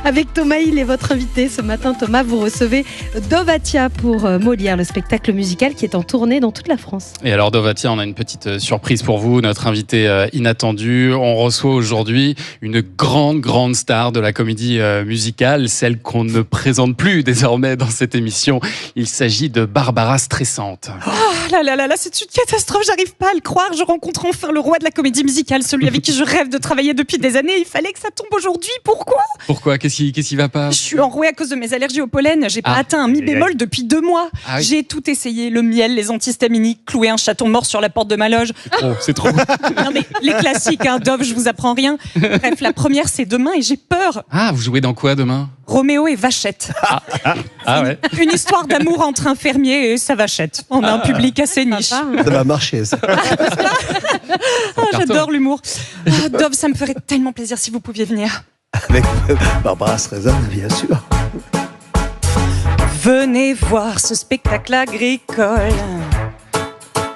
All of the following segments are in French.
Avec Thomas Hill et votre invité ce matin. Thomas, vous recevez Dovatia pour Molière, le spectacle musical qui est en tournée dans toute la France. Et alors Dovatia, on a une petite surprise pour vous, notre invité inattendu. On reçoit aujourd'hui une grande star de la comédie musicale, celle qu'on ne présente plus désormais dans cette émission. Il s'agit de Barbara Stressante. Oh là, c'est une catastrophe, j'arrive pas à le croire. Je rencontre enfin le roi de la comédie musicale, celui avec qui je rêve de travailler depuis des années. Il fallait que ça tombe aujourd'hui, pourquoi ? Qu'est-ce qui va pas ? Je suis enrouée à cause de mes allergies au pollen. J'ai pas atteint un mi bémol depuis 2 mois. Ah oui. J'ai tout essayé, le miel, les antihistaminiques, clouer un chaton mort sur la porte de ma loge. Oh, c'est trop. Non mais les classiques, hein, Dove, je vous apprends rien. Bref, la première c'est demain et j'ai peur. Ah, vous jouez dans quoi demain ? Roméo et Vachette. Ah ouais. Une histoire d'amour entre un fermier et sa vachette. On a un public assez niche. Sympa, hein. Ça va marcher, ça. J'adore l'humour. Dove, ça me ferait tellement plaisir si vous pouviez venir. Avec Barbara Streisand, bien sûr. Venez voir ce spectacle agricole.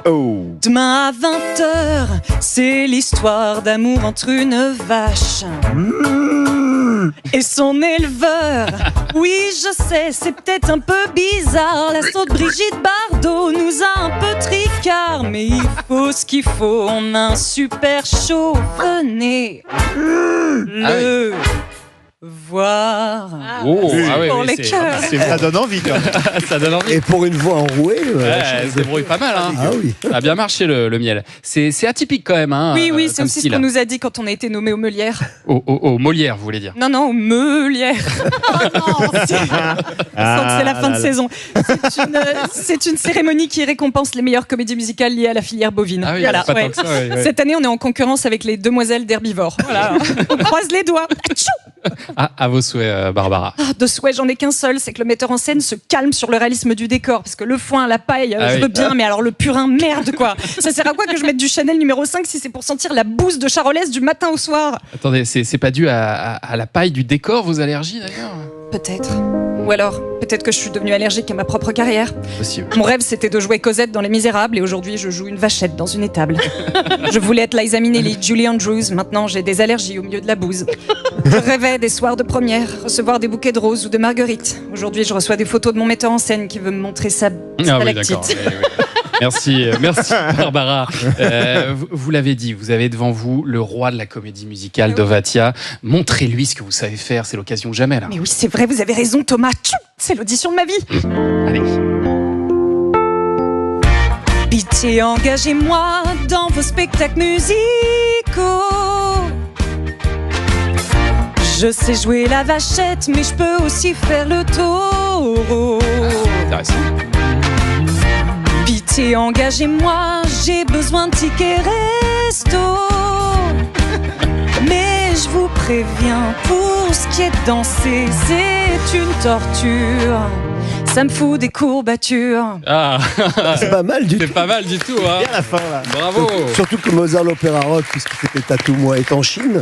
Oh. Demain à 20h, c'est l'histoire d'amour entre une vache et son éleveur. Oui, je sais, c'est peut-être un peu bizarre. La saute Brigitte Bardot nous a un peu tricard, mais il faut ce qu'il faut. On a un super show. Venez le voir. Oh, Pour les cœurs. Ça donne envie, quand même. Ça donne envie. Et pour une voix enrouée, Elle se débrouille pas mal. Hein. Ah oui. Ça a bien marché le miel. C'est atypique quand même. Hein, Oui, c'est comme aussi style. ce qu'on nous a dit quand on a été nommé aux Meulières. Au Molière, vous voulez dire ? Non, aux Meulières. On sent que c'est la fin de saison. C'est une cérémonie qui récompense les meilleures comédies musicales liées à la filière bovine. Ah oui, Voilà, pas tant que ça, ouais. Cette année, on est en concurrence avec les Demoiselles d'Herbivore. Voilà. On croise les doigts. Atchou. À vos souhaits, Barbara. De souhait, j'en ai qu'un seul, c'est que le metteur en scène se calme sur le réalisme du décor. Parce que le foin, la paille, je veux bien, mais alors le purin, merde quoi. Ça sert à quoi que je mette du Chanel numéro 5 si c'est pour sentir la bouse de Charolaise du matin au soir ? Attendez, c'est pas dû à la paille du décor, vos allergies d'ailleurs ? Peut-être. Ou alors, peut-être que je suis devenue allergique à ma propre carrière. Possible. Mon rêve, c'était de jouer Cosette dans Les Misérables et aujourd'hui, je joue une vachette dans une étable. Je voulais être Liza Minnelli, Julie Andrews. Maintenant, j'ai des allergies au milieu de la bouse. Je rêvais des soirs de première, recevoir des bouquets de roses ou de marguerites. Aujourd'hui, je reçois des photos de mon metteur en scène qui veut me montrer sa stalactite. D'accord. Merci Barbara. Vous l'avez dit, vous avez devant vous le roi de la comédie musicale, Dovatia. Montrez-lui ce que vous savez faire, c'est l'occasion jamais là. Mais oui, c'est vrai, vous avez raison, Thomas. Tchou, c'est l'audition de ma vie. Allez. Pitié, engagez-moi dans vos spectacles musicaux. Je sais jouer la vachette, mais je peux aussi faire le taureau. Intéressant. Pitié, engagez-moi, j'ai besoin de tickets resto. Mais je vous préviens, pour ce qui est de danser, c'est une torture. Ça me fout des courbatures. Ah, C'est pas mal du tout. c'est pas mal du tout. Hein. Et à la fin, là. Bravo. Surtout que Mozart, l'opéra rock, puisqu'il fait Tatou, moi, est en Chine.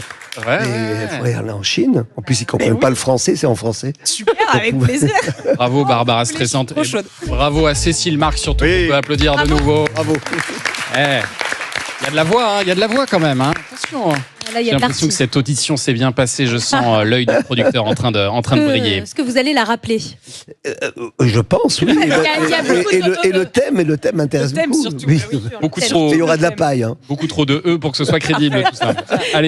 Ouais, Et il faudrait aller en Chine. En plus, ils comprennent pas le français, c'est en français. Super, avec plaisir. Bravo Barbara Stressante. Trop chaude. Bravo à Cécile Marc surtout. Oui. On peut applaudir de nouveau. Bravo. Il y a de la voix, hein. Il y a de la voix quand même. Hein. Attention. Là, il y J'ai a de l'impression que l'artiste. cette audition s'est bien passée. Je sens l'œil du producteur en train de briller. Est-ce que vous allez la rappeler ? Je pense, oui. Il y a beaucoup Et le thème intéresse Le thème beaucoup. surtout, Oui. bah oui. Beaucoup Thème. trop, Et il y aura de la paille. Hein. beaucoup trop de E pour que ce soit crédible tout ça. Allez.